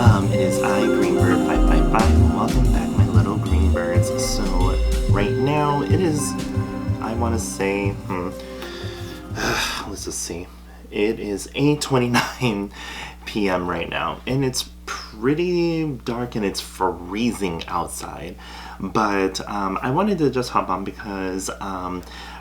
It is I, Greenbird555, and welcome back, my little Greenbirds. So, right now, it is, I want to say, let's just see. It is 8:29 p.m. right now, and it's pretty dark and it's freezing outside. But I wanted to just hop on because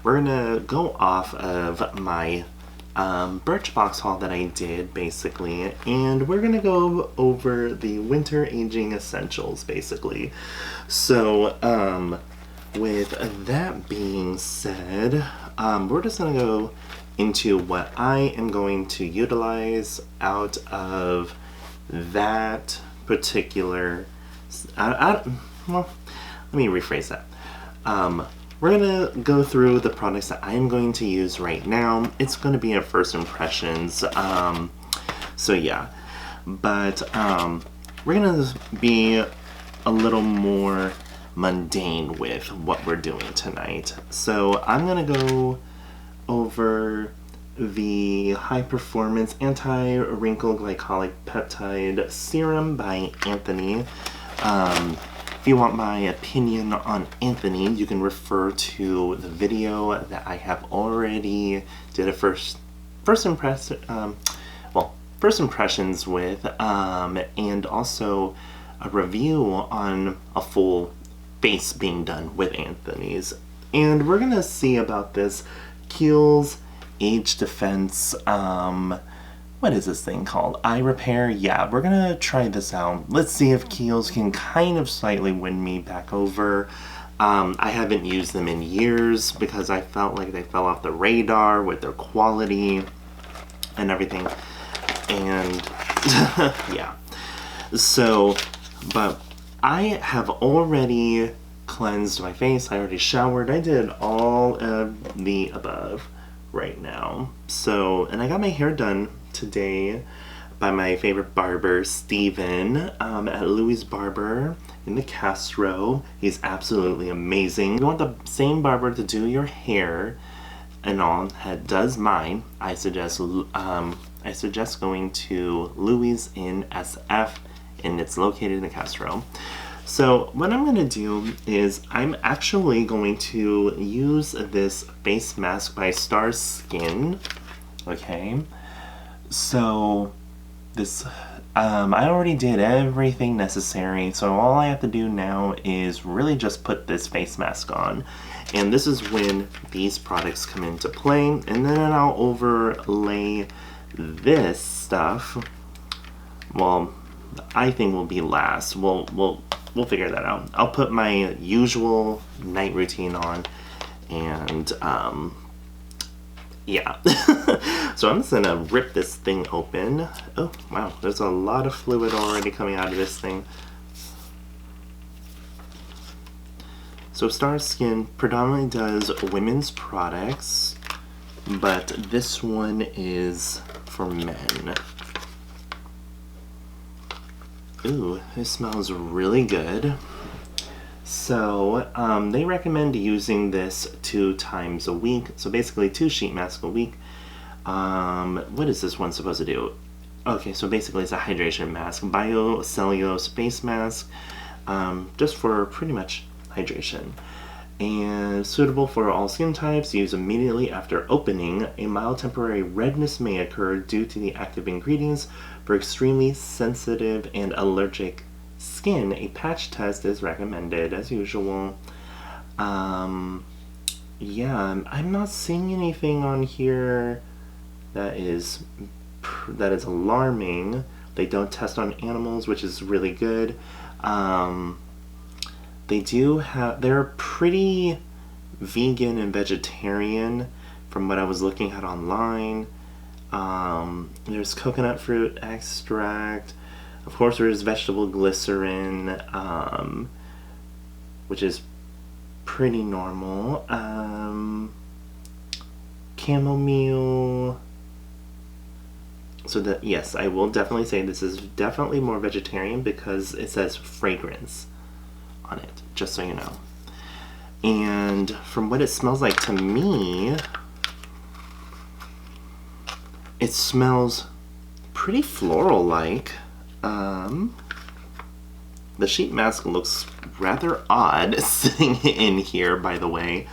we're gonna go off of my Birchbox haul that I did, basically, and we're gonna go over the winter aging essentials, basically. So, with that being said, we're just gonna go into what I am going to utilize out of that particular. Well, let me rephrase that. We're gonna go through the products that I'm going to use right now. It's gonna be a first impressions. So yeah, but we're gonna be a little more mundane with what we're doing tonight. So I'm gonna go over the high performance anti-wrinkle glycolic peptide serum by Anthony. If you want my opinion on Anthony, you can refer to the video that I have already did a first impressions with, and also a review on a full face being done with Anthony's. And we're gonna see about this Kiehl's Age Defense, what is this thing called? Eye Repair? Yeah, we're gonna try this out. Let's see if Kiehl's can kind of slightly win me back over. I haven't used them in years because I felt like they fell off the radar with their quality and everything. And yeah. So, but I have already cleansed my face. I already showered. I did all of the above right now. So, and I got my hair done today by my favorite barber, Steven, at Louis Barber in the Castro. He's absolutely amazing. If you want the same barber to do your hair and all that does mine, I suggest going to Louis in SF, and it's located in the Castro. So what I'm going to do is I'm actually going to use this face mask by Star Skin. Okay, so this I already did everything necessary, so all I have to do now is really just put this face mask on, and this is when these products come into play. And then I'll overlay this stuff. Well, I think will be last. We'll figure that out. I'll put my usual night routine on, and yeah. So I'm just gonna rip this thing open. Oh wow, there's a lot of fluid already coming out of this thing. So Star Skin predominantly does women's products, but this one is for men. Ooh, it smells really good. So, they recommend using this 2 times a week. So basically 2 sheet masks a week. What is this one supposed to do? Okay, so basically it's a hydration mask. Biocellulose face mask, just for pretty much hydration. And suitable for all skin types, use immediately after opening. A mild temporary redness may occur due to the active ingredients. For extremely sensitive and allergic skin, a patch test is recommended as usual. Yeah, I'm not seeing anything on here that is alarming. They don't test on animals, which is really good. They're pretty vegan and vegetarian from what I was looking at online. There's coconut fruit extract. Of course, there's vegetable glycerin, which is pretty normal. Chamomile. So that, yes, I will definitely say this is definitely more vegetarian because it says fragrance on it, just so you know. And from what it smells like to me, it smells pretty floral-like. Um, the sheet mask looks rather odd sitting in here, by the way.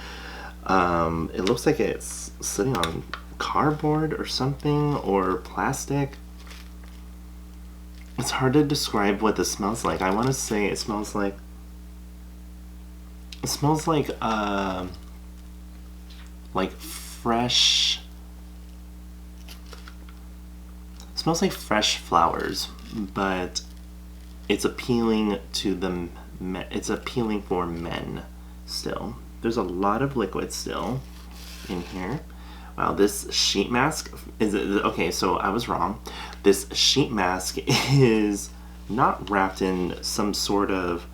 It looks like it's sitting on cardboard or something, or plastic. It's hard to describe what this smells like. I want to say it smells like fresh. It smells like fresh flowers, but it's appealing to the. It's appealing for men still. There's a lot of liquid still in here. Wow, this sheet mask is okay. So I was wrong. This sheet mask is not wrapped in some sort of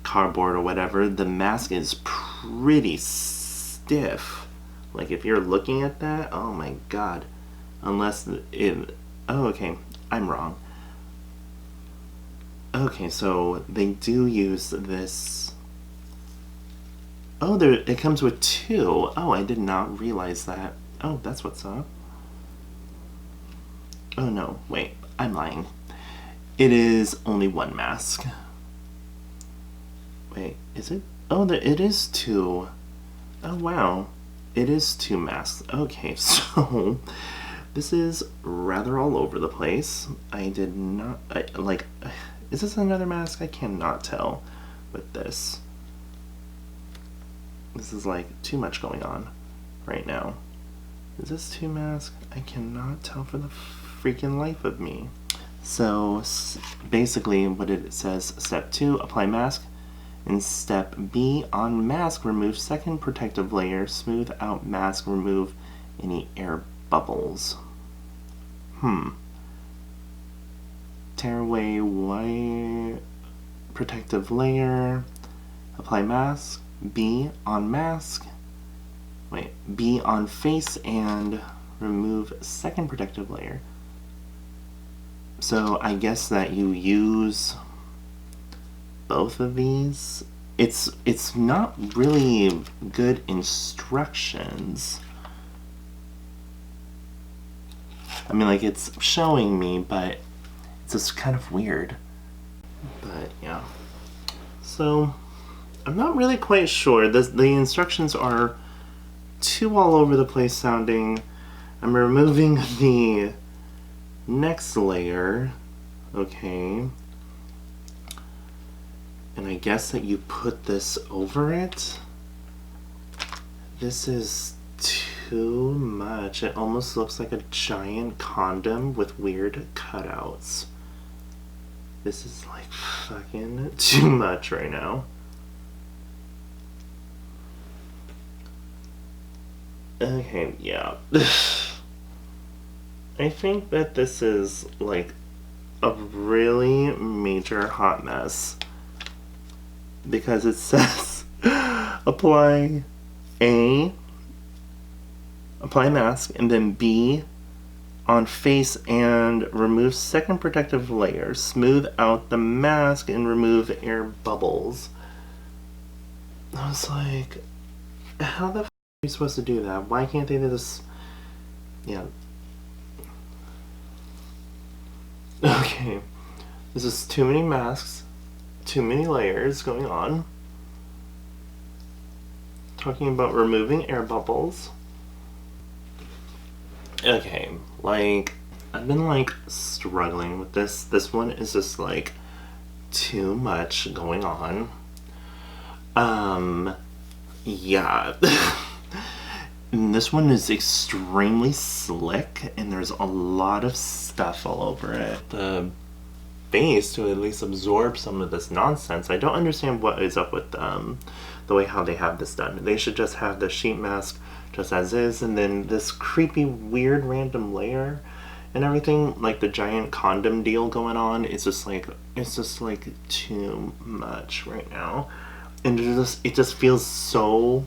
cardboard or whatever. The mask is pretty stiff. Like if you're looking at that, oh my god. Unless it. Oh, okay. I'm wrong. Okay, so they do use this. Oh, it comes with two. Oh, I did not realize that. Oh, that's what's up. Oh no, wait, I'm lying. It is only one mask. Wait, is it? Oh, it is two. Oh wow, it is two masks. Okay, so this is rather all over the place. I did not, is this another mask? I cannot tell with this. This is like too much going on right now. Is this two masks? I cannot tell for the freaking life of me. So basically what it says, step 2, apply mask. In step B, on mask, remove second protective layer, smooth out mask, remove any air bubbles. Tear away white protective layer, apply mask. B on mask. Wait, B on face and remove second protective layer. So I guess that you use both of these. It's not really good instructions. I mean, like, it's showing me, but it's just kind of weird. But yeah. So I'm not really quite sure. The instructions are too all over the place sounding. I'm removing the next layer. Okay. And I guess that you put this over it. This is too much. It almost looks like a giant condom with weird cutouts. This is like fucking too much right now. Okay, yeah. I think that this is like a really major hot mess. Because it says apply mask, and then B on face and remove second protective layer. Smooth out the mask and remove air bubbles. I was like, how the f are you supposed to do that? Why can't they do this? Yeah. Okay. This is too many masks. Too many layers going on. Talking about removing air bubbles. Okay, like, I've been like struggling with this. This one is just like too much going on. Yeah. And this one is extremely slick and there's a lot of stuff all over it. The base to at least absorb some of this nonsense. I don't understand what is up with the way how they have this done. They should just have the sheet mask just as is, and then this creepy weird random layer and everything, like the giant condom deal going on. It's just like too much right now, and it just feels so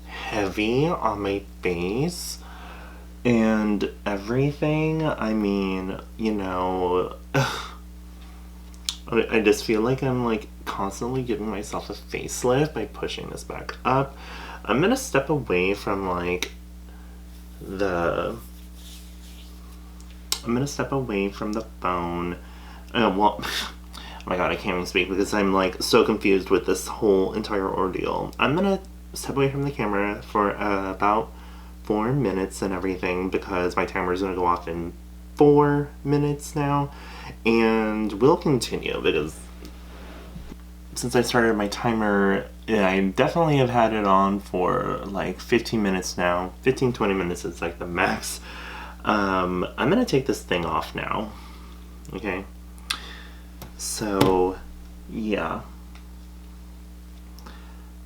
heavy on my face and everything. I mean, you know, I just feel like I'm like constantly giving myself a facelift by pushing this back up. I'm gonna step away from like I'm gonna step away from the phone. Well, oh my god, I can't even speak because I'm like so confused with this whole entire ordeal. I'm gonna step away from the camera for about 4 minutes and everything because my timer is gonna go off in 4 minutes now, and we'll continue because since I started my timer, I definitely have had it on for like 15 minutes now. 15-20 minutes is like the max. I'm gonna take this thing off now. Okay. So, yeah.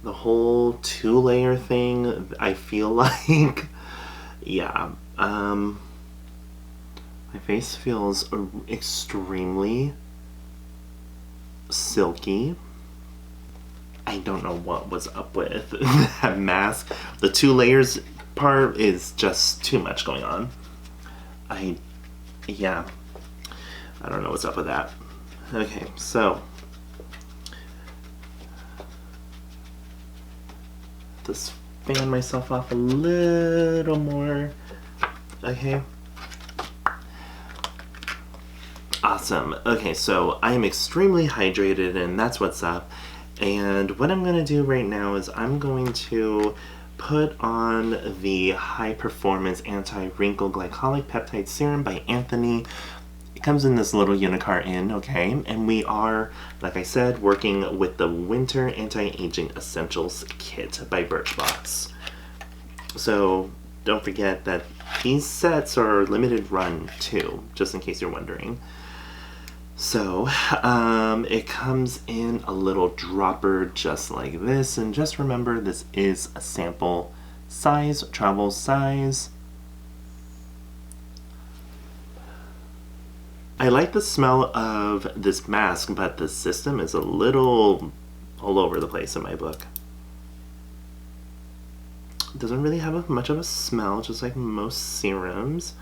The whole 2-layer thing, I feel like, yeah. My face feels extremely silky. I don't know what was up with that mask. The 2 layers part is just too much going on. Yeah. I don't know what's up with that. Okay, so just fan myself off a little more. Okay. Awesome. Okay, so I'm extremely hydrated and that's what's up. And what I'm gonna do right now is I'm going to put on the High Performance Anti-Wrinkle Glycolic Peptide Serum by Anthony. It comes in this little Unicar okay? And we are, like I said, working with the Winter Anti-Aging Essentials Kit by Birchbox. So don't forget that these sets are limited run too, just in case you're wondering. So, it comes in a little dropper just like this, and just remember this is a sample size, travel size. I like the smell of this mask, but the system is a little all over the place in my book. It doesn't really have much of a smell, just like most serums.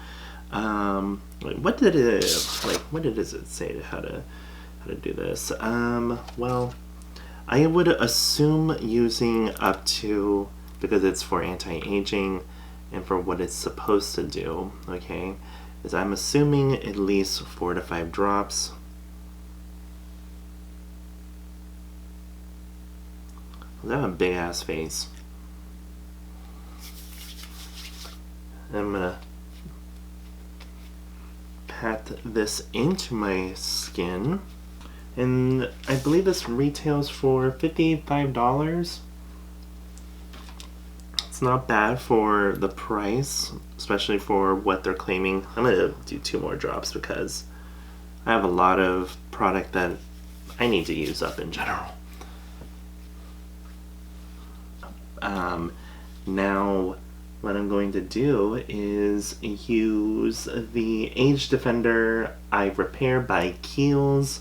What did it say how to do this? Well, I would assume using up to, because it's for anti-aging and for what it's supposed to do, okay, is I'm assuming at least 4 to 5 drops. I have a big ass face. I'm gonna pat this into my skin, and I believe this retails for $55. It's not bad for the price, especially for what they're claiming. I'm gonna do 2 more drops because I have a lot of product that I need to use up in general. Now what I'm going to do is use the Age Defender Eye Repair by Kiehl's.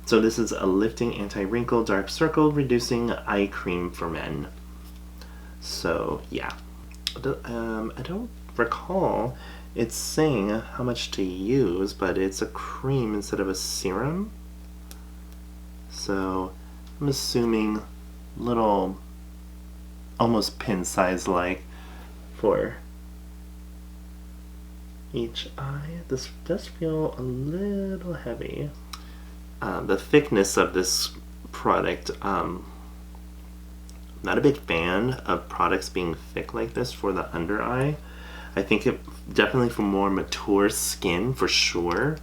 So this is a lifting anti-wrinkle dark circle reducing eye cream for men. So yeah, I don't recall it's saying how much to use, but it's a cream instead of a serum. So I'm assuming little, almost pin size like, for each eye. This does feel a little heavy. The thickness of this product, not a big fan of products being thick like this for the under eye. I think it definitely for more mature skin for sure,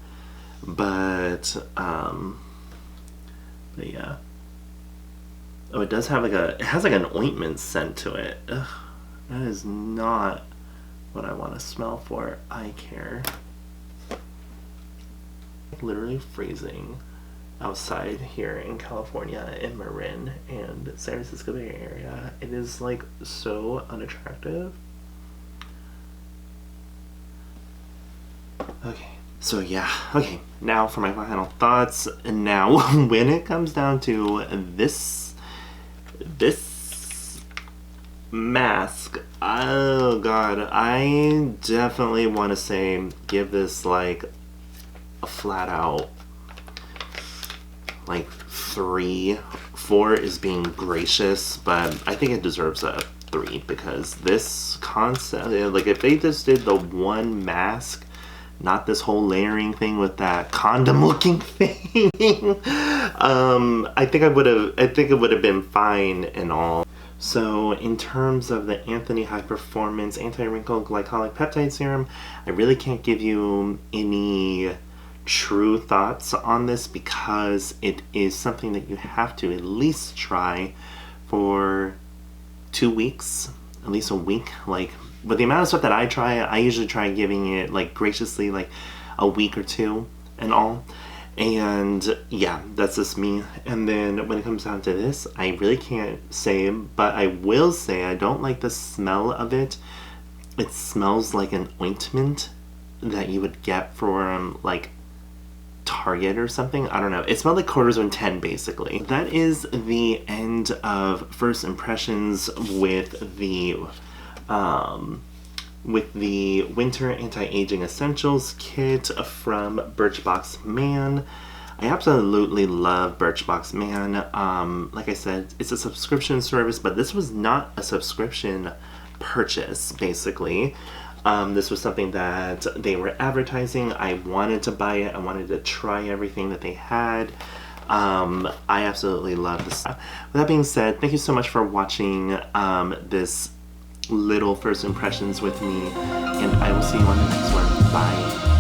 but yeah. Oh, it does have like it has like an ointment scent to it. Ugh. That is not what I want to smell for eye care. Literally freezing outside here in California, in Marin and San Francisco Bay Area. It is like so unattractive. Okay, so yeah, okay, now for my final thoughts. And now when it comes down to this mask, oh god, I definitely want to say give this like a flat out like 3. 4 is being gracious, but I think it deserves a 3 because this concept, like if they just did the one mask not this whole layering thing with that condom looking thing. I think it would have been fine and all. So in terms of the Anthony High Performance Anti-Wrinkle Glycolic Peptide Serum, I really can't give you any true thoughts on this because it is something that you have to at least try for 2 weeks, at least a week. Like, with the amount of stuff that I try, I usually try giving it, like, graciously, like, a week or two and all. And yeah, that's just me. And then when it comes down to this, I really can't say, but I will say I don't like the smell of it. It smells like an ointment that you would get from, like, Target or something. I don't know. It smelled like Cortisone 10 basically. That is the end of first impressions with the Winter Anti-Aging Essentials kit from Birchbox Man. I absolutely love Birchbox Man. Like I said, it's a subscription service, but this was not a subscription purchase basically. This was something that they were advertising. I wanted to buy it. I wanted to try everything that they had. I absolutely love this stuff. With that being said, thank you so much for watching this little first impressions with me, and I will see you on the next one. Bye.